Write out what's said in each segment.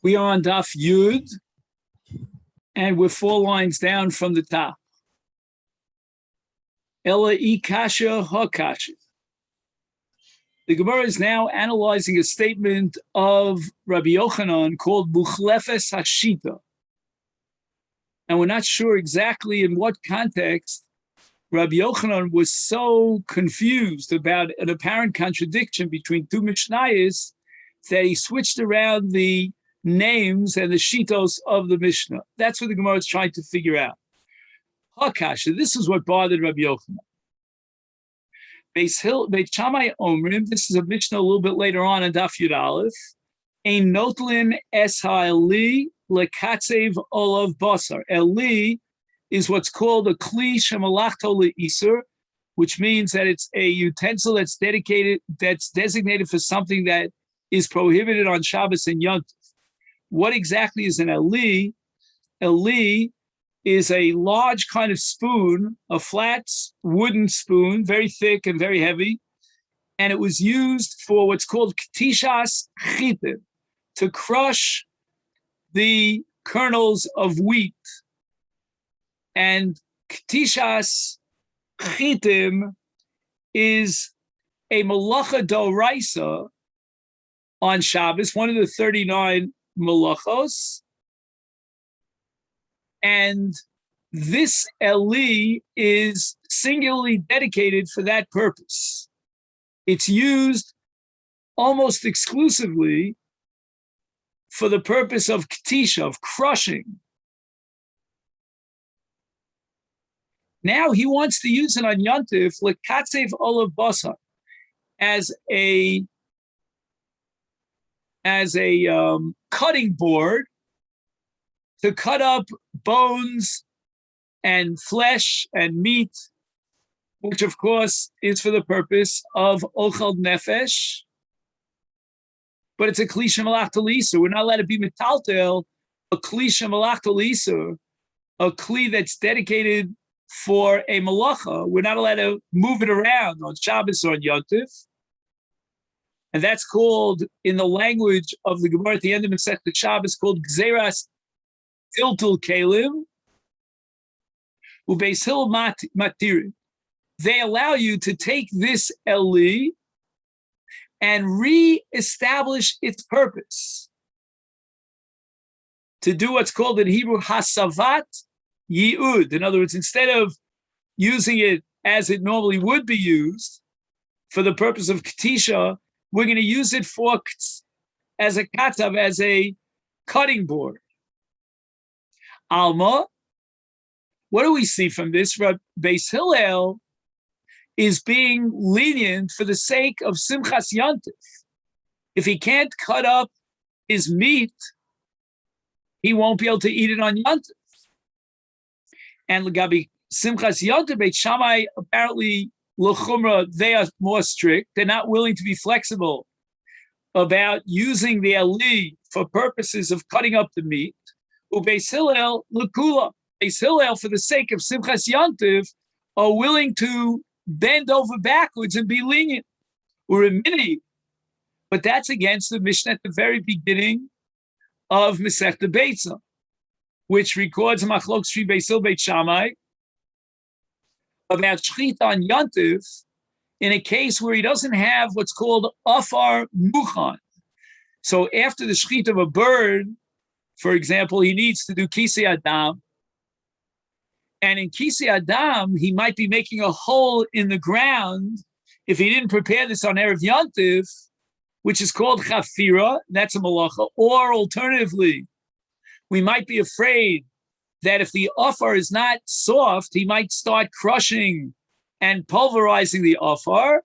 We are on Daf Yud, and we're 4 lines down from the top. Ela ikasha hakasha. The Gemara is now analyzing a statement of Rabbi Yochanan called Muchlefes Hashita. And we're not sure exactly in what context Rabbi Yochanan was so confused about an apparent contradiction between two Mishnayos that he switched around the names and the shitos of the Mishnah. That's what the Gemara is trying to figure out. Hakasha, this is what bothered Rabbi Yochanan. Beit Shammai Omrim, this is a Mishnah a little bit later on in Daf Yud Aleph. Ein notlin es ha'eli lekatzev olav basar. Eli is what's called a kli shemalachto le'isur, which means that it's a utensil that's designated for something that is prohibited on Shabbos and Yom Tov. What exactly is an eli? Eli is a large kind of spoon, a flat wooden spoon, very thick and very heavy, and it was used for what's called ktishas chitim, to crush the kernels of wheat. And ktishas chitim is a malacha d'oraisa on Shabbos, one of the 39 malachos. And this Eli is singularly dedicated for that purpose. It's used almost exclusively for the purpose of ktisha, of crushing. Now he wants to use it on Yontif, lekatzev olav basar, as a cutting board to cut up bones and flesh and meat, which of course is for the purpose of ochel nefesh. But it's a kli shemalachto l'isur. We're not allowed to be metaltel a kli shemalachto l'isur, a kli that's dedicated for a malacha. We're not allowed to move it around on Shabbos or on Yom Tov. And that's called, in the language of the Gemara at the end of Masechet Shabbos, called gzeras tiltul kelim ubeis hil matirin. They allow you to take this Eli and re-establish its purpose, to do what's called in Hebrew hasavat yi'ud. In other words, instead of using it as it normally would be used for the purpose of ktisha, we're going to use it for as a katav, as a cutting board. Alma, what do we see from this? Beis Hillel is being lenient for the sake of Simchas Yontif. If he can't cut up his meat, he won't be able to eat it on Yontif. And L'gabi Simchas Yontif, Beit Shammai, apparently, L'chumra, they are more strict. They're not willing to be flexible about using the Eli for purposes of cutting up the meat. Beis Hillel l'kula. Beis Hillel, for the sake of Simchas Yontif, are willing to bend over backwards and be lenient. But that's against the Mishnah at the very beginning of Masechet Beitza, which records Machlok Shri Beis Hillel Beit Shammai about shchita on Yontif in a case where he doesn't have what's called afar muchan. So after the shchita of a bird, for example, he needs to do kisei adam. And in kisei adam, he might be making a hole in the ground if he didn't prepare this on Erev Yontif, which is called chafira, that's a malacha. Or alternatively, we might be afraid that if the afar is not soft, he might start crushing and pulverizing the afar,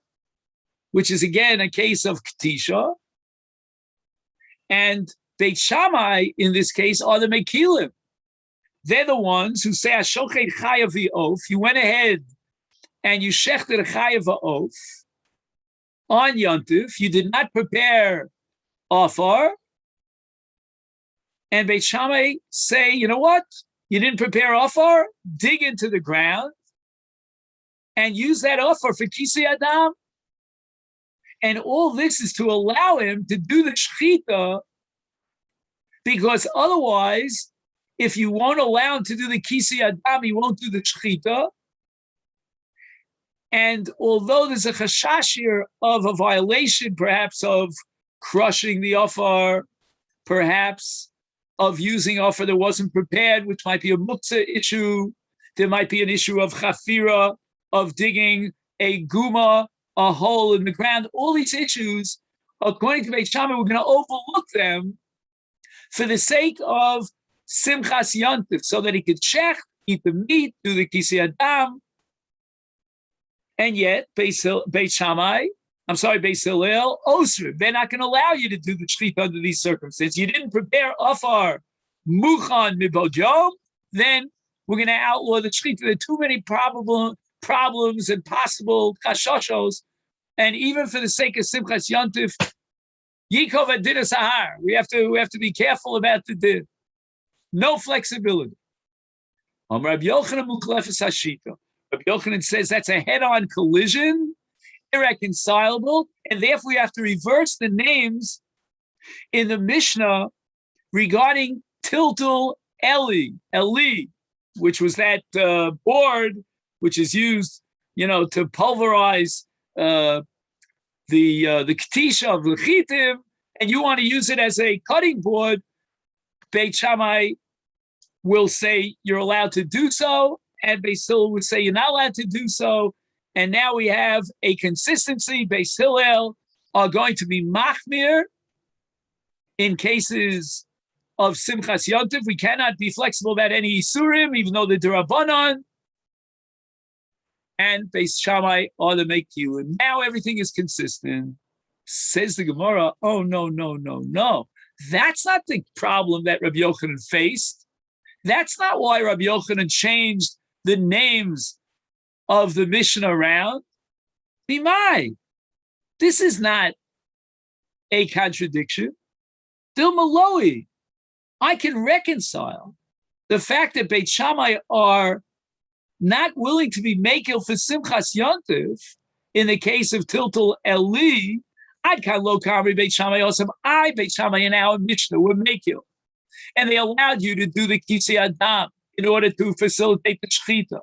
which is again a case of ktisha. And Beit Shammai, in this case, are the mekilim. They're the ones who say, Ashochet chayav v'of. You went ahead and you shechted chayav v'of on Yontif. You did not prepare afar. And Beit Shammai say, you know what? You didn't prepare afar? Dig into the ground and use that afar for kisei adam. And all this is to allow him to do the shechita because otherwise, if you won't allow him to do the kisi adam, he won't do the shchita. And although there's a chashash here of a violation, perhaps of crushing the offer, perhaps of using offer that wasn't prepared, which might be a muktzah issue, there might be an issue of chafira, of digging a guma, a hole in the ground. All these issues, according to Beit Shammai, we're going to overlook them for the sake of simchas yontif, so that he could shech, eat the meat, do the kisi adam. And yet, Beit Shammai, Beit Hillel, Osir, they're not going to allow you to do the shchita under these circumstances. You didn't prepare afar muchan mibod, then we're going to outlaw the shchita. There are too many problems and possible chashoshos, and even for the sake of simchas yontif, yikov adin sahar. We have to be careful about the din. No flexibility. Rabbi Yochanan muklefes hashita. Rabbi Yochanan says that's a head-on collision, irreconcilable, and therefore we have to reverse the names in the Mishnah regarding Tiltul Eli, which was that board which is used, to pulverize the katisha of the chitim, and you want to use it as a cutting board. Beit Shammai will say you're allowed to do so, and Beit Hillel would say you're not allowed to do so. And now we have a consistency. Beit Hillel are going to be machmir in cases of simchas yontif. We cannot be flexible about any isurim, even though they're derabanan. And Beit Shammai are the mekil. And now everything is consistent. Says the Gemara, oh, no. That's not the problem that Rabbi Yochanan faced. That's not why Rabbi Yochanan changed the names of the Mishnah around. Bimai. This is not a contradiction. Dil Maloi. I can reconcile the fact that Beit Shammai are not willing to be makil for Simchas Yontif in the case of Tiltul Eli. Ad kan lo kamri Beit Shammai osam. Beit Shammai and our Mishnah were makil, and they allowed you to do the kisi adam in order to facilitate the shchita.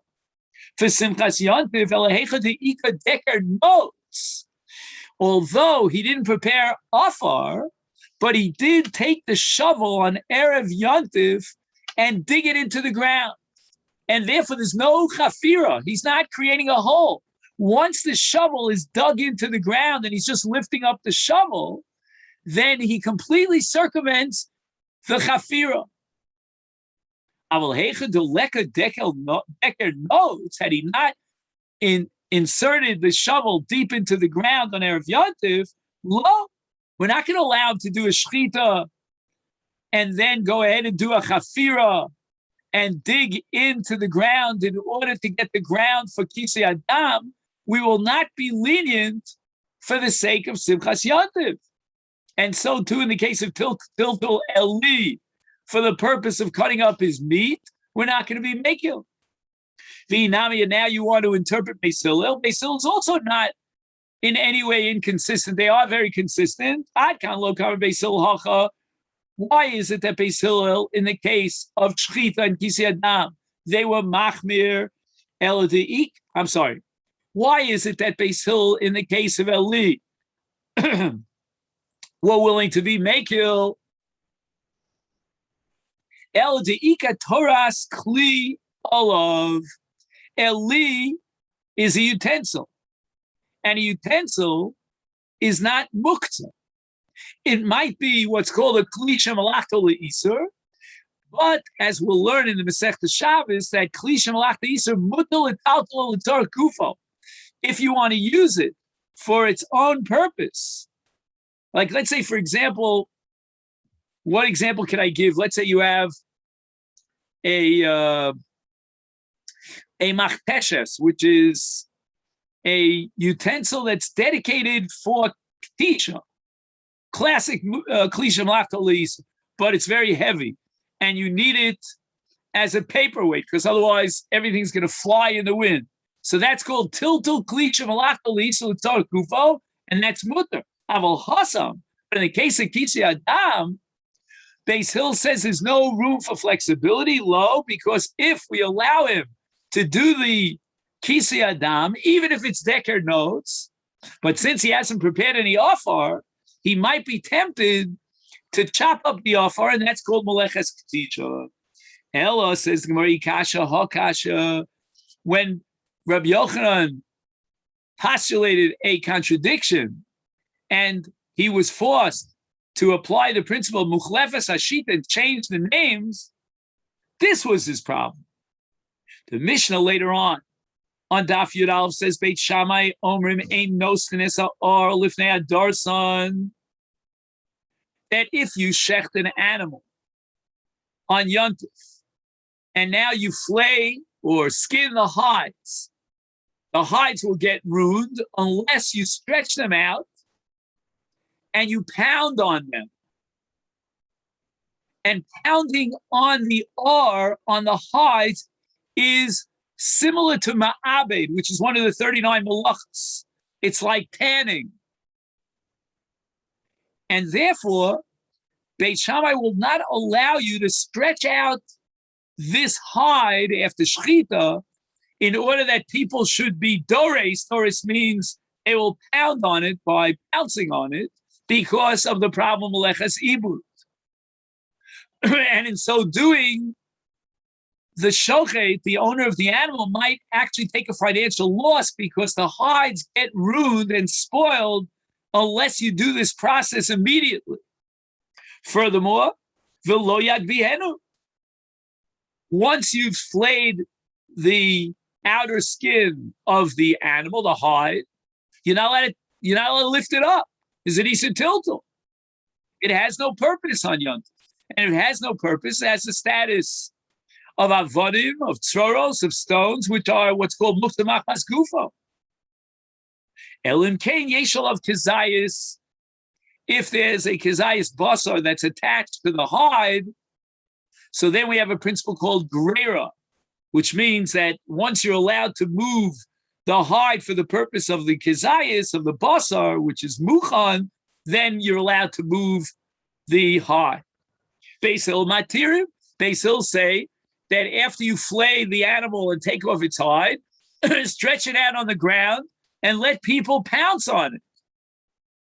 For Simchas Yontif, Elahecha deika deker notes. Although he didn't prepare afar, but he did take the shovel on Erev Yontif and dig it into the ground. And therefore, there's no chafira. He's not creating a hole. Once the shovel is dug into the ground and he's just lifting up the shovel, then he completely circumvents the chafira. Had he not inserted the shovel deep into the ground on Erev Yontif, we're not going to allow him to do a shchita and then go ahead and do a chafira and dig into the ground in order to get the ground for Kisei Adam. We will not be lenient for the sake of Simchas Yontif. And so too in the case of Tiltul Eli, for the purpose of cutting up his meat, we're not going to be makil. V'inami, and now you want to interpret Beis Hillel. Beis Hillel is also not in any way inconsistent. They are very consistent. Ad kan lo kama Beis Hillel hacha. Why is it that Beis Hillel, in the case of Shchita and Kisei Adam, they were machmir el de'ik? I'm sorry. Why is it that Beis Hillel, in the case of Eli, were willing to be makil? El de'ika toras kli olav. Eli is a utensil, and a utensil is not muktzah. It might be what's called a kli shemalachta le'isur, but as we'll learn in the Masechet Shabbos, that kli shemalachta le'isur mutal etaltalo l'tzarech gufo. If you want to use it for its own purpose, like let's say, for example, what example can I give? Let's say you have a machteshes, which is a utensil that's dedicated for ktisha, classic klisha malachta, but it's very heavy, and you need it as a paperweight because otherwise everything's going to fly in the wind. So that's called tiltul klisha malachta l'tzarech gufo, and that's mutter. Aval hasam. But in the case of kisei adam, Beis Hill says there's no room for flexibility, low, because if we allow him to do the Kisi Adam, even if it's Decker notes, but since he hasn't prepared any offer, he might be tempted to chop up the offer, and that's called Meleches Ketitza. Ella says, Gemara Kasha, Hakasha, when Rabbi Yochanan postulated a contradiction and he was forced to apply the principle of Muchlefes Hashita and change the names, this was his problem. The Mishnah later on Daf Yud Aleph says, Beit Shammai Omrim Ein Noskenes Or Lifnei Adarsan, that if you shecht an animal on Yontif, and now you flay or skin the hides will get ruined unless you stretch them out and you pound on them. And pounding on the R on the hides is similar to ma'abed, which is one of the 39 malachas. It's like tanning. And therefore, Beit Shammai will not allow you to stretch out this hide after shechita in order that people should be dores. Dores means they will pound on it by pouncing on it because of the problem meleches ibud. And in so doing, the shochet, the owner of the animal, might actually take a financial loss because the hides get ruined and spoiled unless you do this process immediately. Furthermore, v'lo yad bihenu. Once you've flayed the outer skin of the animal, the hide, you're not allowed to lift it up. Is it Isa Tiltal? It has no purpose on Yontif. And it has no purpose. It has the status of avodim, of tzoros, of stones, which are what's called muftamachas gufo. Elim kain yeshal of kezayis. If there's a kezayis basar that's attached to the hide, so then we have a principle called greira, which means that once you're allowed to move the hide for the purpose of the kezayis, of the basar, which is muchan, then you're allowed to move the hide. Beis Hill matirim. Beis Hill say that after you flay the animal and take off its hide, stretch it out on the ground and let people pounce on it.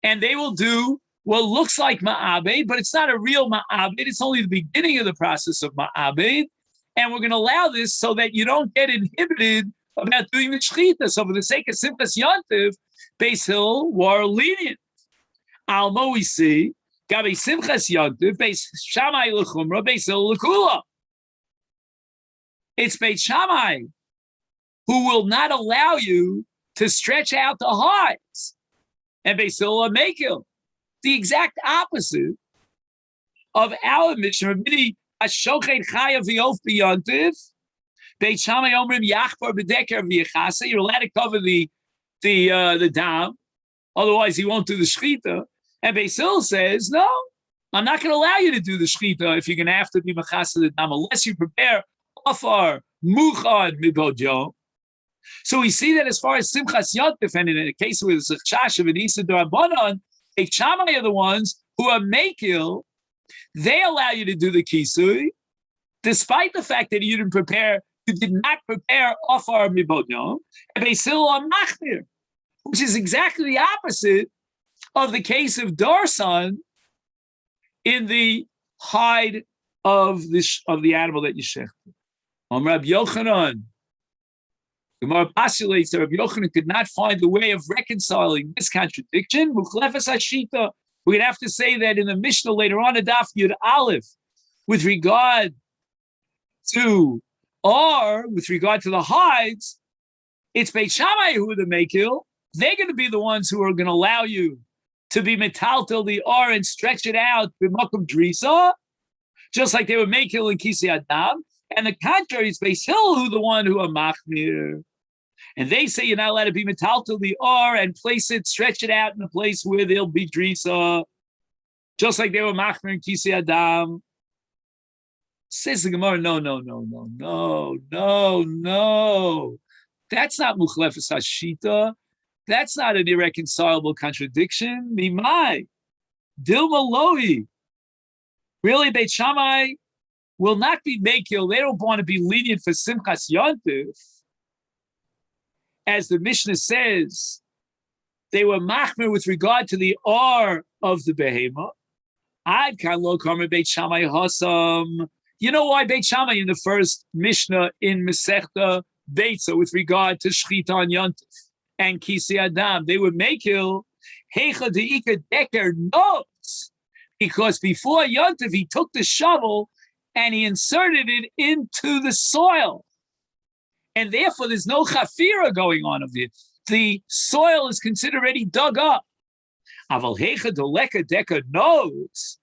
And they will do what looks like ma'abed, but it's not a real ma'abed. It's only the beginning of the process of ma'abed. And we're going to allow this so that you don't get inhibited about doing the shechita. So for the sake of Simchas Yontif, Beis Hill were lenient. Almo we see, Gabi Simchas Yontif, Beis Shammai l'chumra, Beis Hill l'kula. It's Beit Shammai who will not allow you to stretch out the hides. And Beis Hill are makil. The exact opposite of our Mishnah. You're allowed to cover the dam, otherwise he won't do the shechita. And Beis Hill says, no, I'm not going to allow you to do the shechita if you're going to have to be machasa the dam, unless you prepare ofar muchad mibodyo. So we see that as far as Simchas Yontif, and in a case with Zechashav and Isa D'Rabbanan, Beit Shammai are the ones who are makil. They allow you to do the kisui, despite the fact that you did not prepare ofar mibodyo, and Beis Hill are machmir, which is exactly the opposite of the case of Darsan in the hide of the animal that you shechted. Rabbi Yochanan, Gemara postulates that Rabbi Yochanan could not find the way of reconciling this contradiction. Muchlefes Hashita. We'd have to say that in the Mishnah later on, Daf Yud Aleph, with regard to the hides, it's Beit Shammai who are the makil. They're going to be the ones who are going to allow you to be metaltel the or and stretch it out b'makom drisa, just like they were makil in Kisi Adam. And the contrary is Beis Hill who the one who are machmir. And they say you're not allowed to be metaltel the or and stretch it out in a place where there'll be drisa, just like they were machmir in Kisi Adam. Says the Gemara, no. That's not muchlefes hashita. That's not an irreconcilable contradiction. Mimai. Dilma lohi. Really, Beit Shammai will not be makil. They don't want to be lenient for Simchas Yontif. As the Mishnah says, they were machmir with regard to the R of the behema. Ad kan lo kamer Beit Shammai hasam. You know why Beit Shammai in the first Mishnah in Masechet Beitza with regard to Shchita on Yontif and Kisi Adam, they would makil Heicha deika deker notes, because before Yontif he took the shovel and he inserted it into the soil. And therefore, there's no chafira going on of it. The soil is considered already dug up. Aval heicha doleka deker notes.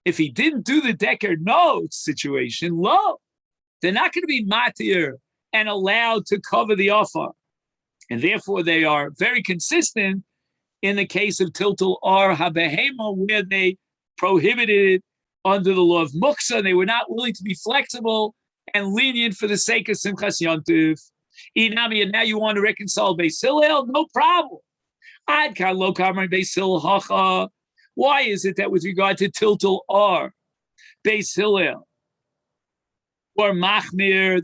If he didn't do the deker notes situation, lo, they're not going to be matir and allowed to cover the offer. And therefore, they are very consistent in the case of Tiltul Ar HaBehema, where they prohibited it under the law of Muksa. They were not willing to be flexible and lenient for the sake of Simchas Yontif. Inami, and now you want to reconcile Beis Hillel? No problem. Ad kan lo kamer Beis Hillel hacha. Why is it that with regard to Tiltul Ar, Beis Hillel, or Machmir,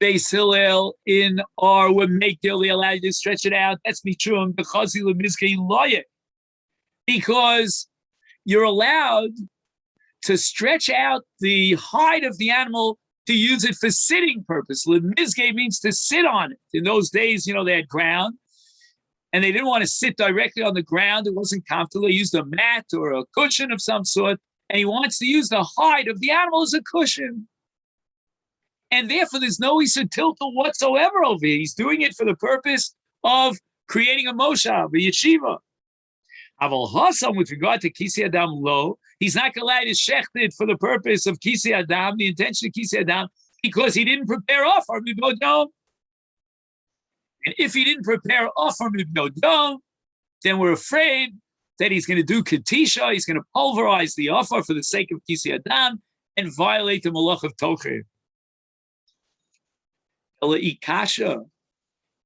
Beis Hillel in Ar would make they allow you to stretch it out? That's mitrum because you're allowed to stretch out the hide of the animal to use it for sitting purpose. Lemizge means to sit on it. In those days, they had ground, and they didn't want to sit directly on the ground. It wasn't comfortable. They used a mat or a cushion of some sort, and he wants to use the hide of the animal as a cushion. And therefore, there's no Isur Tiltul whatsoever over here. He's doing it for the purpose of creating a moshav, a yeshiva. Aval Hasam, with regard to Kisi Adam Lo, he's not going to allow to shecht it for the purpose of Kisi Adam, the intention of Kisi Adam, because he didn't prepare Ofar Mibno Dom. And if he didn't prepare Ofar Mibno Dom, then we're afraid that he's going to do Katisha, he's going to pulverize the Ofar for the sake of Kisi Adam and violate the Malach of Tocher.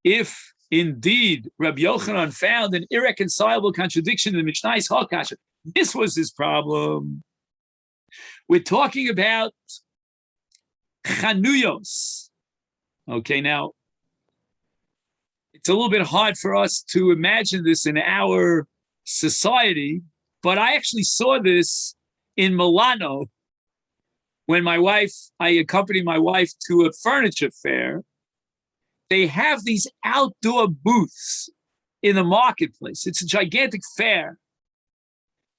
If indeed Rabbi Yochanan found an irreconcilable contradiction in the Mishnah's Hakasha, this was his problem. We're talking about chanuyos. Okay, now it's a little bit hard for us to imagine this in our society, but I actually saw this in Milano when I accompanied my wife to a furniture fair. They have these outdoor booths in the marketplace. It's a gigantic fair.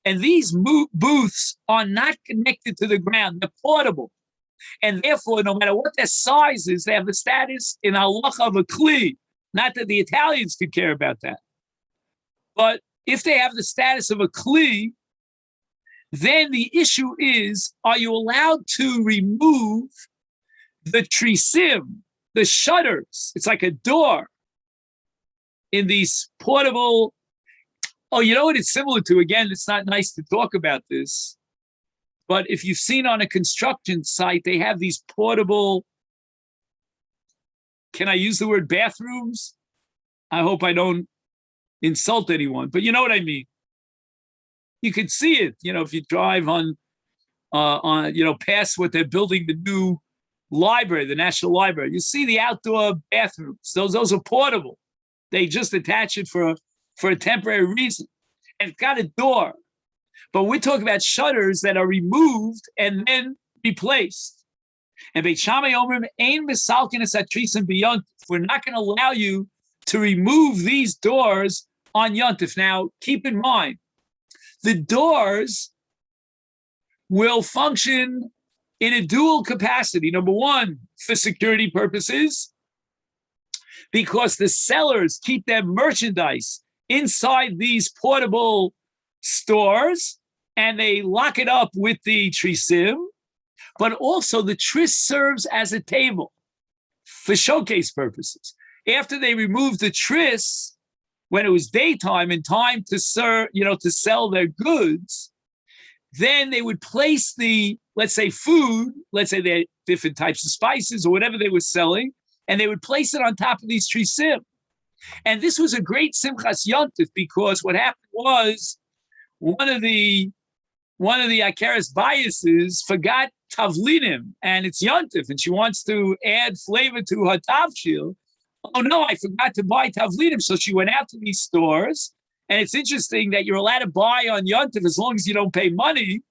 And these booths are not connected to the ground. They're portable. And therefore, no matter what their size is, they have the status in halacha of a kli. Not that the Italians could care about that. But if they have the status of a kli, then the issue is, are you allowed to remove the trisim, the shutters? It's like a door in these portable. Oh, you know what it's similar to? Again, it's not nice to talk about this, but if you've seen on a construction site, they have these portable, can I use the word bathrooms? I hope I don't insult anyone, but you know what I mean. You can see it, if you drive on past what they're building, the new library, the National Library. You see the outdoor bathrooms. Those are portable. They just attach it for a temporary reason. And it's got a door. But we're talking about shutters that are removed and then replaced. And Beit Shammai Omrim, Ein Misalkin es Atrisim b'Yontif. We're not going to allow you to remove these doors on Yontif. Now, keep in mind, the doors will function in a dual capacity. Number one, for security purposes, because the sellers keep their merchandise inside these portable stores and they lock it up with the trisim, but also the tris serves as a table for showcase purposes. After they removed the tris, when it was daytime and time to serve, to sell their goods, then they would place the, let's say, food, let's say they had different types of spices or whatever they were selling, and they would place it on top of these trisim. And this was a great Simchas Yontif, because what happened was one of the one of the Akeres biases forgot tavlinim, and it's yontif, and she wants to add flavor to her tavshil. Oh no, I forgot to buy tavlinim. So she went out to these stores, and it's interesting that you're allowed to buy on yontif as long as you don't pay money,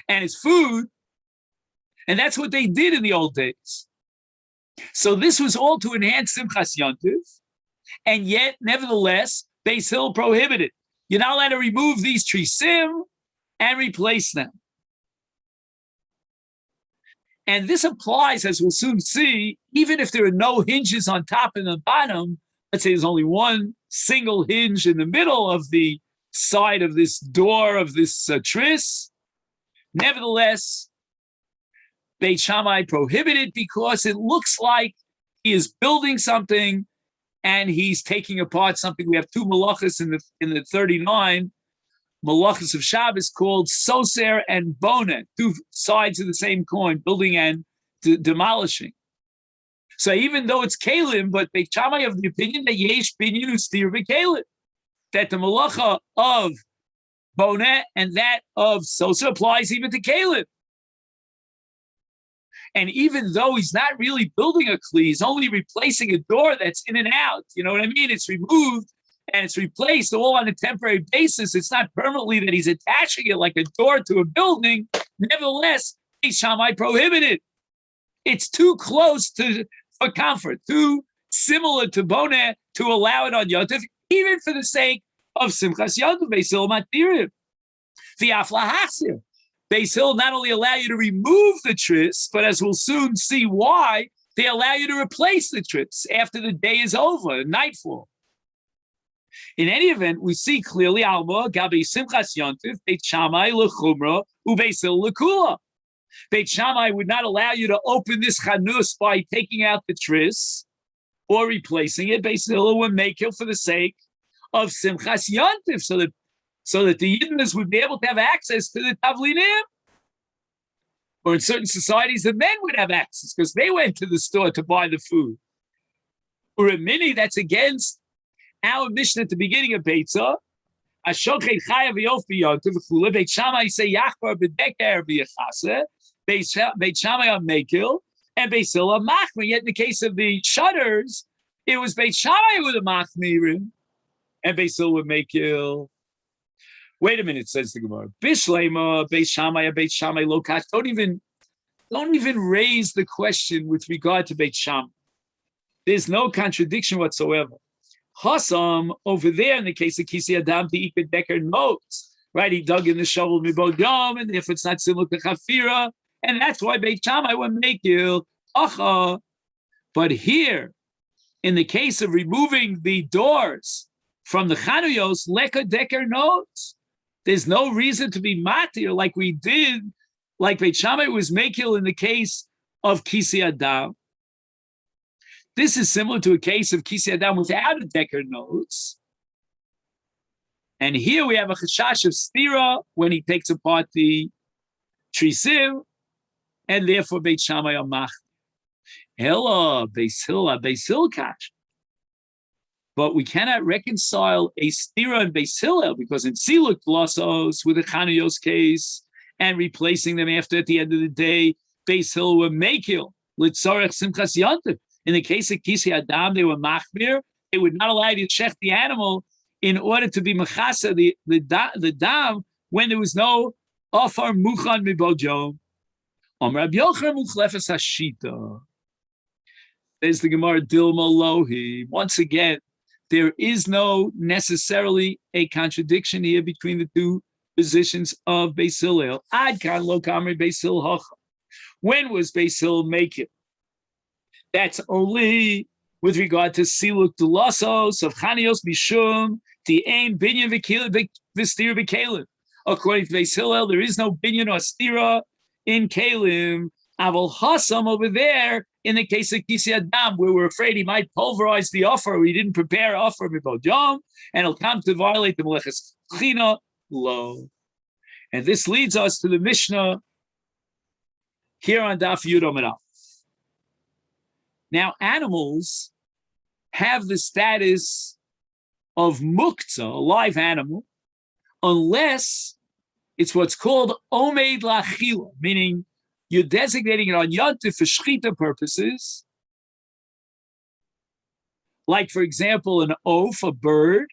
and it's food. And that's what they did in the old days. So this was all to enhance Simchas Yontif, and yet, nevertheless, Beis Hill prohibited. You're not allowed to remove these trisim and replace them. And this applies, as we'll soon see, even if there are no hinges on top and on bottom. Let's say there's only one single hinge in the middle of the side of this door of this tris. Nevertheless, Beit Shammai prohibited because it looks like he is building something and he's taking apart something. We have two malachas in the 39 malachas of Shabbos called soser and bona, two sides of the same coin, building and demolishing. So even though it's kalim, but Beit Shammai have the opinion that yesh binyan ustir v'kalim, that the malacha of bona and that of soser applies even to kalim. And even though he's not really building a kli, he's only replacing a door that's in and out. You know what I mean? It's removed and it's replaced all on a temporary basis. It's not permanently that he's attaching it like a door to a building. Nevertheless, Beit Shammai prohibited. It's too close for comfort, too similar to Boneh to allow it on Yontif, even for the sake of Simchas Yontif, Beis Hill Matirim. The Aflahasir. Beis Hill not only allow you to remove the tris, but as we'll soon see why, they allow you to replace the tris after the day is over, nightfall. In any event, we see clearly Alma, Gabi Simchas Yontif, Beit Shammai lechumra, uBeis Hill lekula. Beit Shammai would not allow you to open this chanus by taking out the tris or replacing it. Beis Hill would make it for the sake of Simchas Yontif, so that the Yiddish would be able to have access to the tavlinim. Or in certain societies, the men would have access because they went to the store to buy the food. Or a mini, that's against our mission at the beginning of Beitza. Ashochet chayav yof b'yontiv v'chule. Beit Shammai say yachbar b'deker b'yachase. Beit Shammai on mekil and Beis Hill on machmir. Yet in the case of the shutters, it was Beit Shammai with a machmirim and Beis Hill with mekil. Wait a minute, says the Gemara. Bishlema, Beit Shammai lokash. Don't even raise the question with regard to Beit Shammai. There's no contradiction whatsoever. Hassam, over there in the case of Kisi Adam, the Ika Decker notes, right? He dug in the shovel mibod yom, and if it's not similar to Chafira, and that's why Beit Shammai would make you acha. But here, in the case of removing the doors from the Chanuyos, Leka Decker notes. There's no reason to be matir like we did, like Beit Shammai was makil in the case of Kisi Adam. This is similar to a case of Kisi Adam without a decker notes. And here we have a chashash of stira when he takes apart the trisiv, and therefore Beit Shammai amach. Ella Beis Hill kash. But we cannot reconcile a stira and Beis Hillel because in Siluk Blossos with the Chanuyos case and replacing them after at the end of the day, Beis Hillel were makil litzarech simchas yontif. In the case of Kisi Adam, they were machmir. They would not allow you to check the animal in order to be mechasa the dam when there was no ofar muchan mibodjom. Rabbi Yochanan muchlefes hashita. There's the Gemara Dilma Lohi. Once again, there is no necessarily a contradiction here between the two positions of Beis Hillel. Ad kan lo kamri Beis Hillel hacha. When was Beis Hillel make it? That's only with regard to Siluk Dulasos of Chanios Mishum, the Ein Binyan V'Stira B'Kalim. According to Beis Hillel, there is no Binyan or Stira in Kalim. Aval Hassam over there, in the case of Kisi Adam, where we're afraid he might pulverize the offer, we didn't prepare offer b'bod yom, and he'll come to violate the Meleches China lo. And this leads us to the Mishnah here on Daf Yud Amud Aleph. Now, animals have the status of muktzah, a live animal, unless It's what's called omeid lachila, meaning you're designating it on yontif for shechita purposes. Like, for example, an oaf, a bird.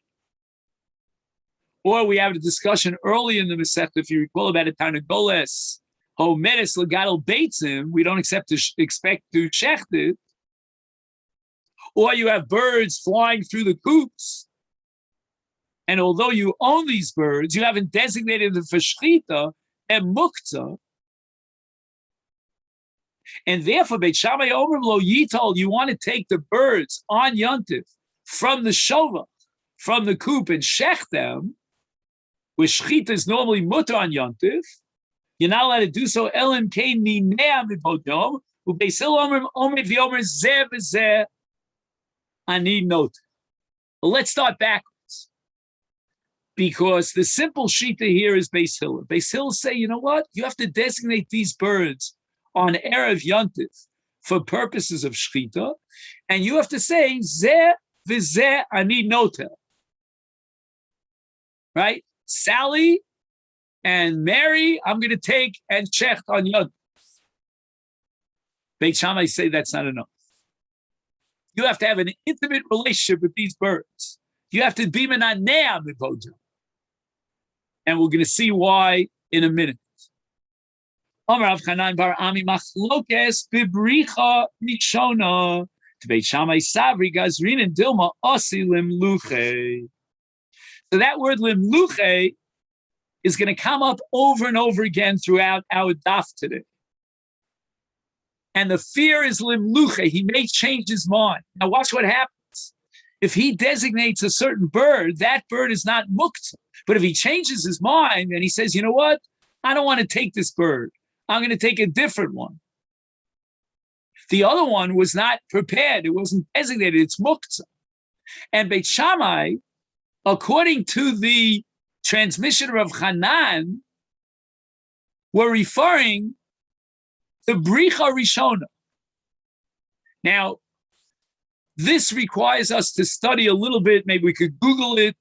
Or we have a discussion early in the Masechet, if you recall, about a tarnagoles, homedes legato beitzim, we don't expect to shecht it. Or you have birds flying through the coops. And although you own these birds, you haven't designated them for shechita and muktzah. And therefore, Beit Shammai Omer Lo Yitol, you want to take the birds on Yontif from the shova, from the coop, and shech them, where shechita is normally mutter on Yontif. You're not allowed to do so. Elim kein ninea mibodom uBeis Hillel Omer v'Omer zeh v'zeh ani note. Well, let's start backwards, because the simple shita here is Beis Hillel. Beis Hillel say, you know what? You have to designate these birds on Erev Yontif for purposes of shechita, and you have to say zeh v'zeh ani notel. Right? Sally and Mary, I'm going to take and check on Yontif. Beit Shammai say that's not enough. You have to have an intimate relationship with these birds. You have to be menanea mivodah. And we're going to see why in a minute. Amar Rav Chanan bar Ami machlokes bibricha nishona to Beit Shammai savri gazrin and Dilma osi limluche. So that word limluche is going to come up over and over again throughout our daf today. And the fear is limluche. He may change his mind. Now watch what happens. If he designates a certain bird, that bird is not muktzah. But if he changes his mind and he says, you know what? I don't want to take this bird. I'm going to take a different one. The other one was not prepared. It wasn't designated. It's muktzah. And Beit Shammai, according to the transmission of Rav Chanan, were referring to bricha rishona. Now, this requires us to study a little bit. Maybe we could Google it.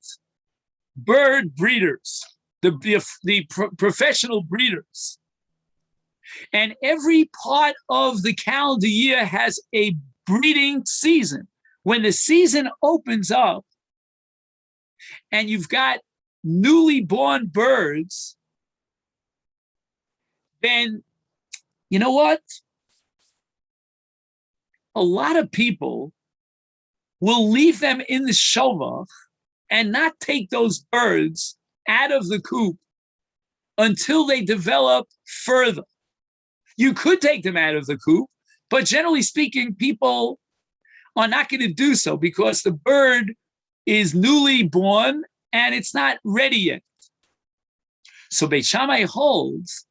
Bird breeders, the professional breeders. And every part of the calendar year has a breeding season. When the season opens up and you've got newly born birds, then you know what? A lot of people will leave them in the shovach and not take those birds out of the coop until they develop further. You could take them out of the coop, but generally speaking, people are not going to do so because the bird is newly born and it's not ready yet. So Beit Shammai holds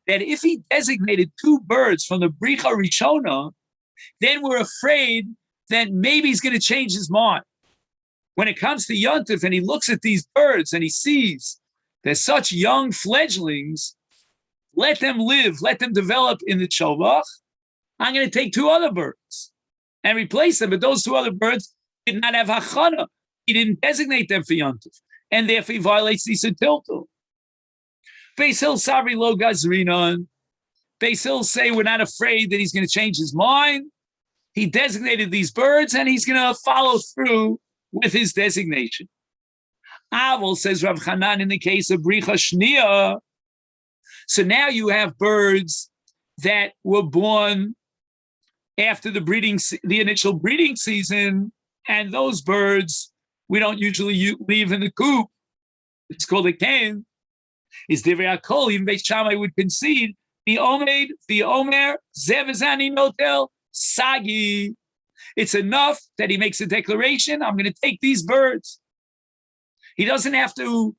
that if he designated two birds from the Bricha Rishona, then we're afraid that maybe he's going to change his mind. When it comes to Yontif and he looks at these birds and he sees they're such young fledglings, let them live, let them develop in the Shovach. I'm going to take two other birds and replace them. But those two other birds did not have Hachana. He didn't designate them for Yontif. And therefore he violates the Tiltul. Beis Hillel Sabri Lo Gazrinon. Beis Hillel say we're not afraid that he's going to change his mind. He designated these birds and he's going to follow through with his designation. Avol, says Rav Chanan, in the case of Bricha Shnia. So now you have birds that were born after the initial breeding season, and those birds we don't usually leave in the coop. It's called a ken. Is Divrei HaKol, even Beit Shammai would concede, the Omer, Zevezani Notel, Sagi. It's enough that he makes a declaration, I'm going to take these birds. He doesn't have to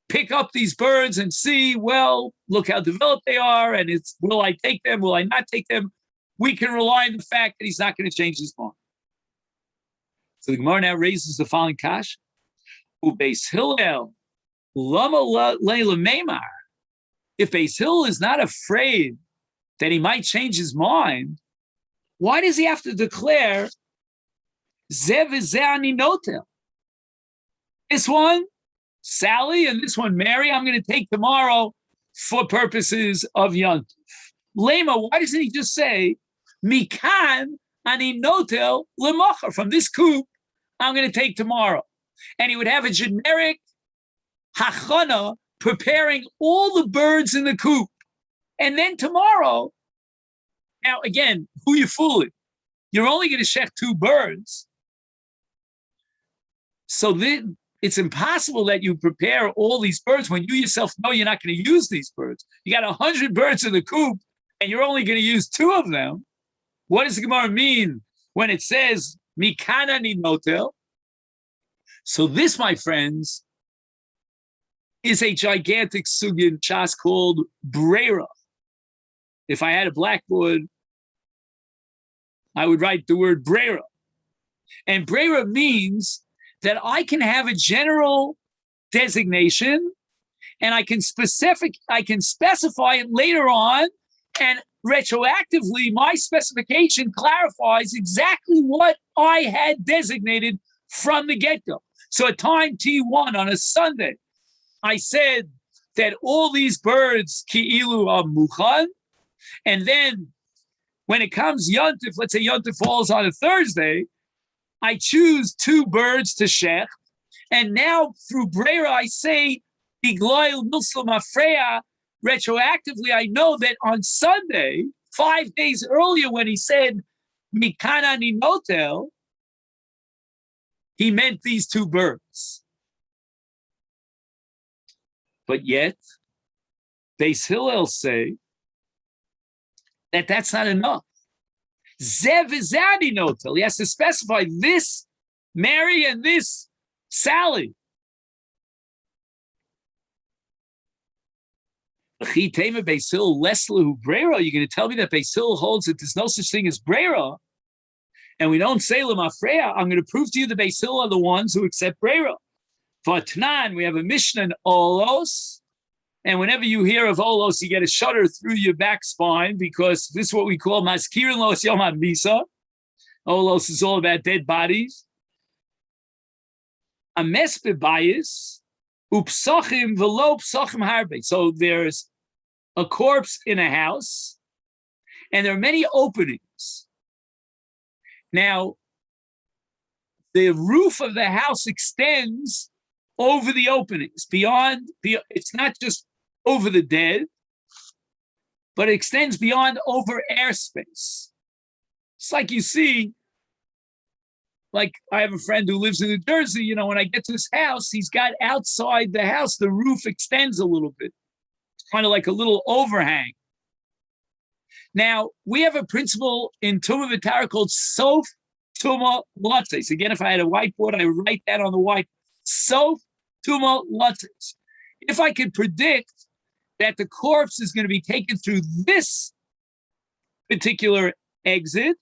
pick up these birds and see, well, look how developed they are, and it's, will I take them, will I not take them? We can rely on the fact that he's not going to change his mind. So the Gemara now raises the following kash. Ubeis Hillel, Lama Leila Meimar. If Beis Hillel is not afraid that he might change his mind, why does he have to declare Zev Zeani Notel? This one, Sally, and this one, Mary, I'm going to take tomorrow for purposes of Yontif. Lema, why doesn't he just say, Mikan ani notel lemocher, from this coop, I'm going to take tomorrow. And he would have a generic hachana preparing all the birds in the coop. And then tomorrow, now again, who you fooling? You're only going to shech 2 birds. So then it's impossible that you prepare all these birds when you yourself know you're not going to use these birds. You got 100 birds in the coop and you're only going to use 2 of them. What does the Gemara mean when it says, Mikana ni notel? So this, my friends, is a gigantic sugya chas called brera. If I had a blackboard, I would write the word brera. And brera means that I can have a general designation and I can specify it later on, and retroactively my specification clarifies exactly what I had designated from the get-go. So at time T1 on a Sunday, I said that all these birds ki'ilu are muchan, and then when it comes Yontif, let's say Yontif falls on a Thursday, I choose 2 birds to shech, and now through brera I say Bigloil Muslim Afreya. Retroactively, I know that on Sunday, 5 days earlier, when he said Mikana ni notel, he meant these 2 birds. But yet, Beis Hillel say that that's not enough. Zev izadi notel. He has to specify this Mary and this Sally. You're going to tell me that Beis Hillel holds that there's no such thing as brera, and we don't say lemafreya? I'm going to prove to you the Beis Hillel are the ones who accept brera. For Tnan, we have a Mishnah in Olos, and whenever you hear of Olos, you get a shudder through your back spine, because this is what we call Maskirin Los Yom HaMisa. Olos is all about dead bodies. A mesbebayis upsachim velo psachim harbe. So there's a corpse in a house, and there are many openings. Now, the roof of the house extends over the openings, beyond, it's not just over the dead, but it extends beyond over airspace. It's like you see, like I have a friend who lives in New Jersey, you know, when I get to his house, he's got outside the house, the roof extends a little bit. It's kind of like a little overhang. Now, we have a principle in Tumah V'Tara called Sof Tumah Latzes. Again, if I had a whiteboard, I would write that on the white. Sof Tumah Latzes. If I could predict that the corpse is going to be taken through this particular exit,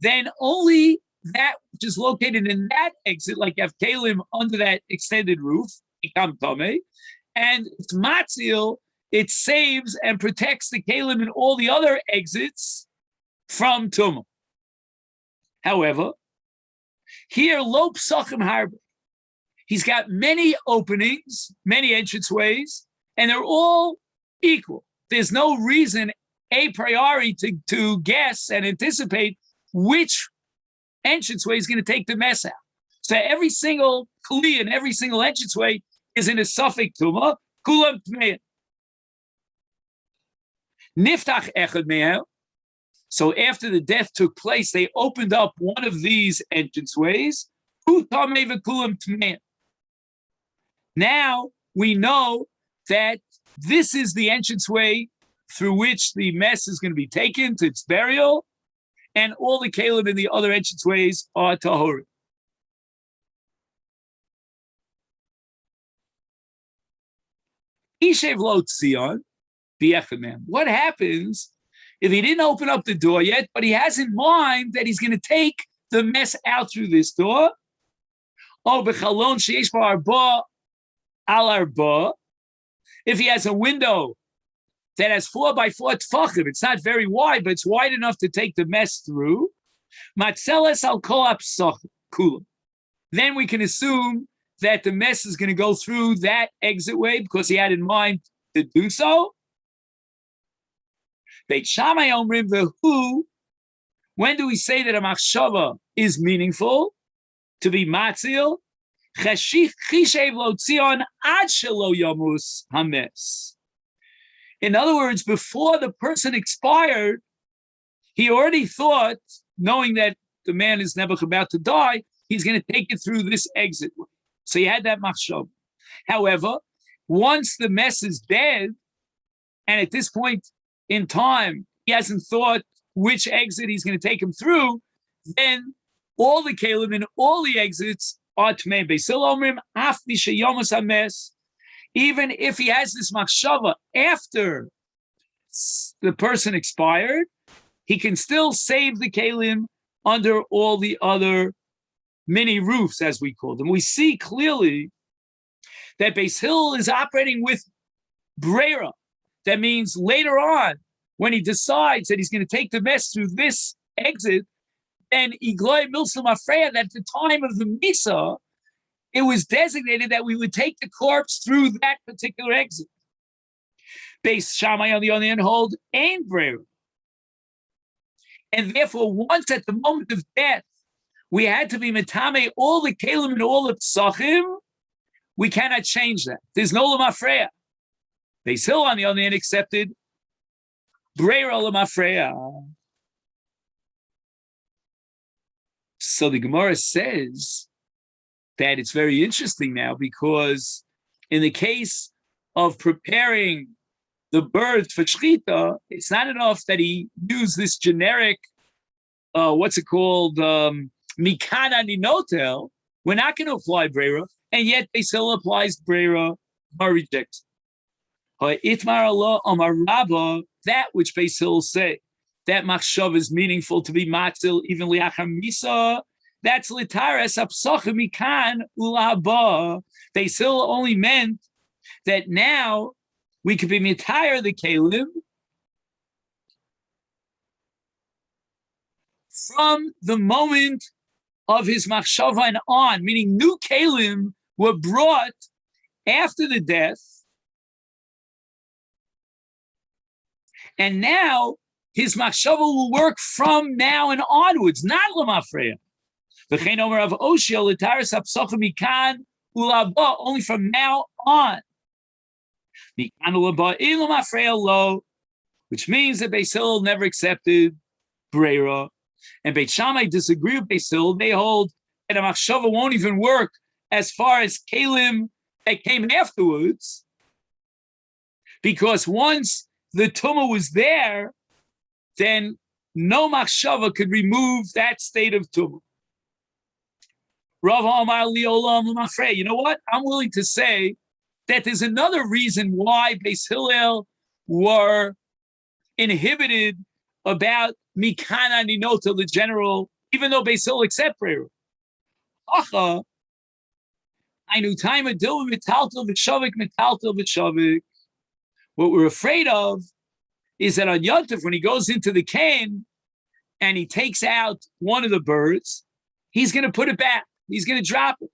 then only that which is located in that exit, like you have kalim under that extended roof, and it's matzil, it saves and protects the kalim in all the other exits from tumah. However, here lo psachim harbe, he's got many openings, many entranceways, and they're all equal. There's no reason a priori to guess and anticipate which entranceway is going to take the mess out. So every single kli and every single entranceway is in a suffix tumah, kulam tmeim. Niftach echad me'el. So after the death took place, they opened up one of these entranceways. Now we know that this is the entranceway through which the mess is going to be taken to its burial, and all the kalim in the other entranceways are tahor. Ishev lo tzion b'echad. What happens if he didn't open up the door yet, but he has in mind that he's going to take the mess out through this door? Oh, b'chalon sheyesh bo arba al arba. If he has a window that has 4 by 4 tfachim, it's not very wide, but it's wide enough to take the mess through. Matzeles al kol kulam. Then we can assume that the mess is going to go through that exit way because he had in mind to do so. Beit Shammai omrim vehu. When do we say that a machshava is meaningful? To be matzil? Chishev lo tzion ad shelo yamus hames. In other words, before the person expired, he already thought, knowing that the man is never about to die, he's going to take it through this exit way. So he had that machshava. However, once the mess is dead, and at this point in time, he hasn't thought which exit he's going to take him through, then all the kelim and all the exits are tmei. Beisil omrim af mishayomus hames. Even if he has this machshava after the person expired, he can still save the kelim under all the other mini roofs, as we call them. We see clearly that Beis Hillel is operating with brera. That means later on, when he decides that he's going to take the mess through this exit, then Igloy Milsum Afreya, that at the time of the Misa, it was designated that we would take the corpse through that particular exit. Beis Shammai on the other hand hold ain brera. And therefore, once at the moment of death, we had to be metame all the kelim and all the psachim, we cannot change that. There's no lamafreya. Beis Hillel on the other hand accepted brera lamafreya. So the Gemara says that it's very interesting now, because in the case of preparing the bird for shchita, it's not enough that he used this generic, mikana ninotel. We're not going to apply brera, and yet they still applies brera, or rejects. Itmar Allah Amar Rabba, that which Beis Hillel say, that machshav is meaningful to be matzil even liachar misa. That's litares apsocha mikan ulaba. Beis Hillel only meant that now we could be mitayar the kelim from the moment of his machshava and on, meaning new kelim were brought after the death, and now his machshava will work from now and onwards, not lamafreya. V'chein omer of Oshia l'taris hapsocha mikan ulaba, only from now on. Mikan ulaba in lamafreya lo, which means that Beis Hillel never accepted brera, and Beit Shammai disagree with Beis Hillel. They hold that a machshava won't even work as far as kelim that came afterwards, because once the tumah was there, then no machshava could remove that state of tumah. Rav Amar li olam l'mafrei. You know what? I'm willing to say that there's another reason why Beis Hillel were inhibited about mikana ninota, the general, even though Beis Hillel accept prayer. Acha, ainu taima dilma mitaltel v'shavik mitaltel v'shavik. What we're afraid of is that on Yontif, when he goes into the cane and he takes out one of the birds, he's going to put it back. He's going to drop it.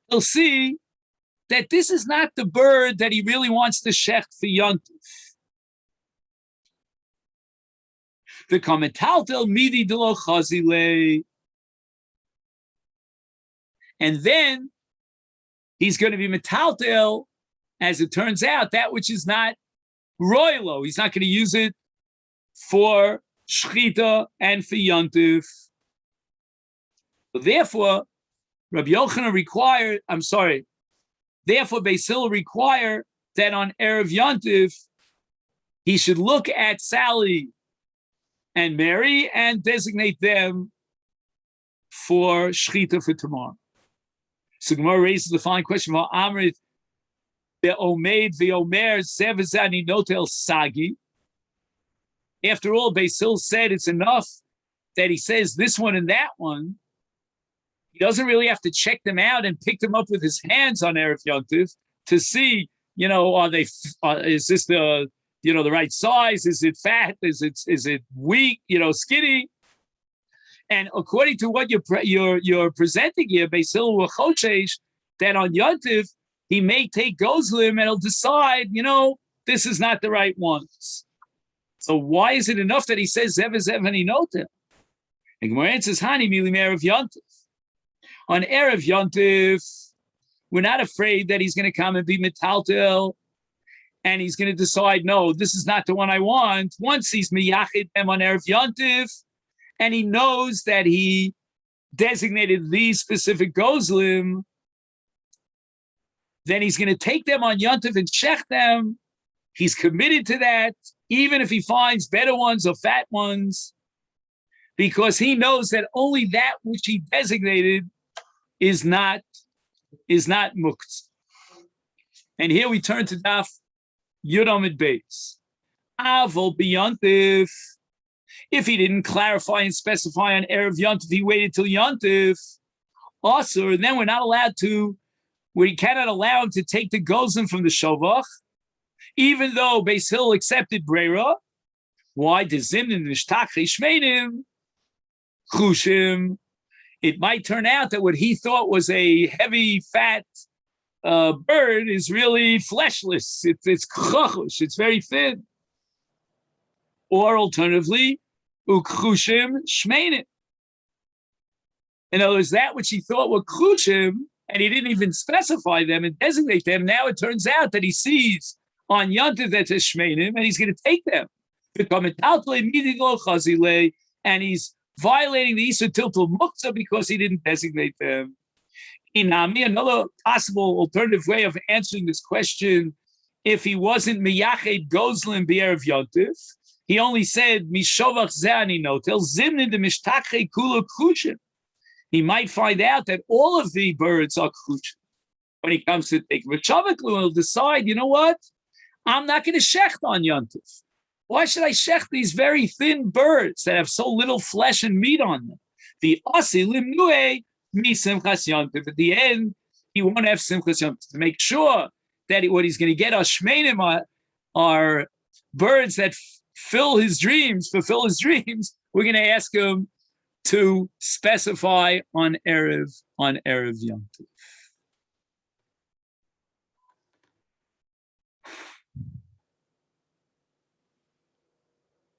He'll see that this is not the bird that he really wants to shecht for Yontif. The komentaltel midi delo chazile. And then he's going to be metaltel, as it turns out, that which is not royalo. He's not going to use it for shchita and for yontif. So therefore, Rabbi Yochanan therefore Beis Hillel require that on Erev Yontif, he should look at Sally and Mary and designate them for shchita for tomorrow. So Gemara raises the following question: Amrit be'omed ve'omer zevazani notel sagi. After all, Beis Hillel said it's enough that he says this one and that one. He doesn't really have to check them out and pick them up with his hands on Erev Yontif to see, are they? Is this the the right size? Is it fat? Is it weak? Skinny? And according to what you're presenting here, Beis Hillel were choshesh that on Yontif he may take Gozlim and he'll decide, this is not the right ones. So why is it enough that he says Zev Zev and he noted? And Gemara answers, Hani Milim Erev Yontif. On Erev Yontif, we're not afraid that he's going to come and be metaltel and he's going to decide, no, this is not the one I want. Once he's miyachid them on Erev Yontif and he knows that he designated these specific Gozlim, then he's going to take them on Yontif and shech them. He's committed to that, even if he finds better ones or fat ones, because he knows that only that which he designated is not mukt. And here we turn to Daf Yudamid Beis. Avol b'Yontif. If he didn't clarify and specify on Erev Yontif, he waited till Yontif. Also, and then we're not allowed to. We cannot allow him to take the Gozlim from the Shovach, even though Beis Hill accepted Breira. Why? The Zimnim Nishtachei Shmeinim Chushim. It might turn out that what he thought was a heavy, fat bird is really fleshless. It's chachush. It's very thin. Or alternatively, ukchushim shmeinim. In other words, that which he thought were chushim, and he didn't even specify them and designate them. Now it turns out that he sees on Yontif that says shmeinim, and he's going to take them. And he's violating the Isur Tiltul Muktzah because he didn't designate them. Inami, another possible alternative way of answering this question, if he wasn't miyached Gozlim b'Erev Yontif, he only said mishovach ze'ani notel zimnin de mishtachei kula khushim. He might find out that all of the birds are khushim. When he comes to take Rishavaklu, he'll decide, you know what? I'm not going to shecht on Yontif. Why should I shech these very thin birds that have so little flesh and meat on them? The asi limnue mi simchas yontif. At the end, he won't have simchas yontif. To make sure that what he's going to get are shmeinim, are birds that fulfill his dreams. We're going to ask him to specify on Erev Yontif.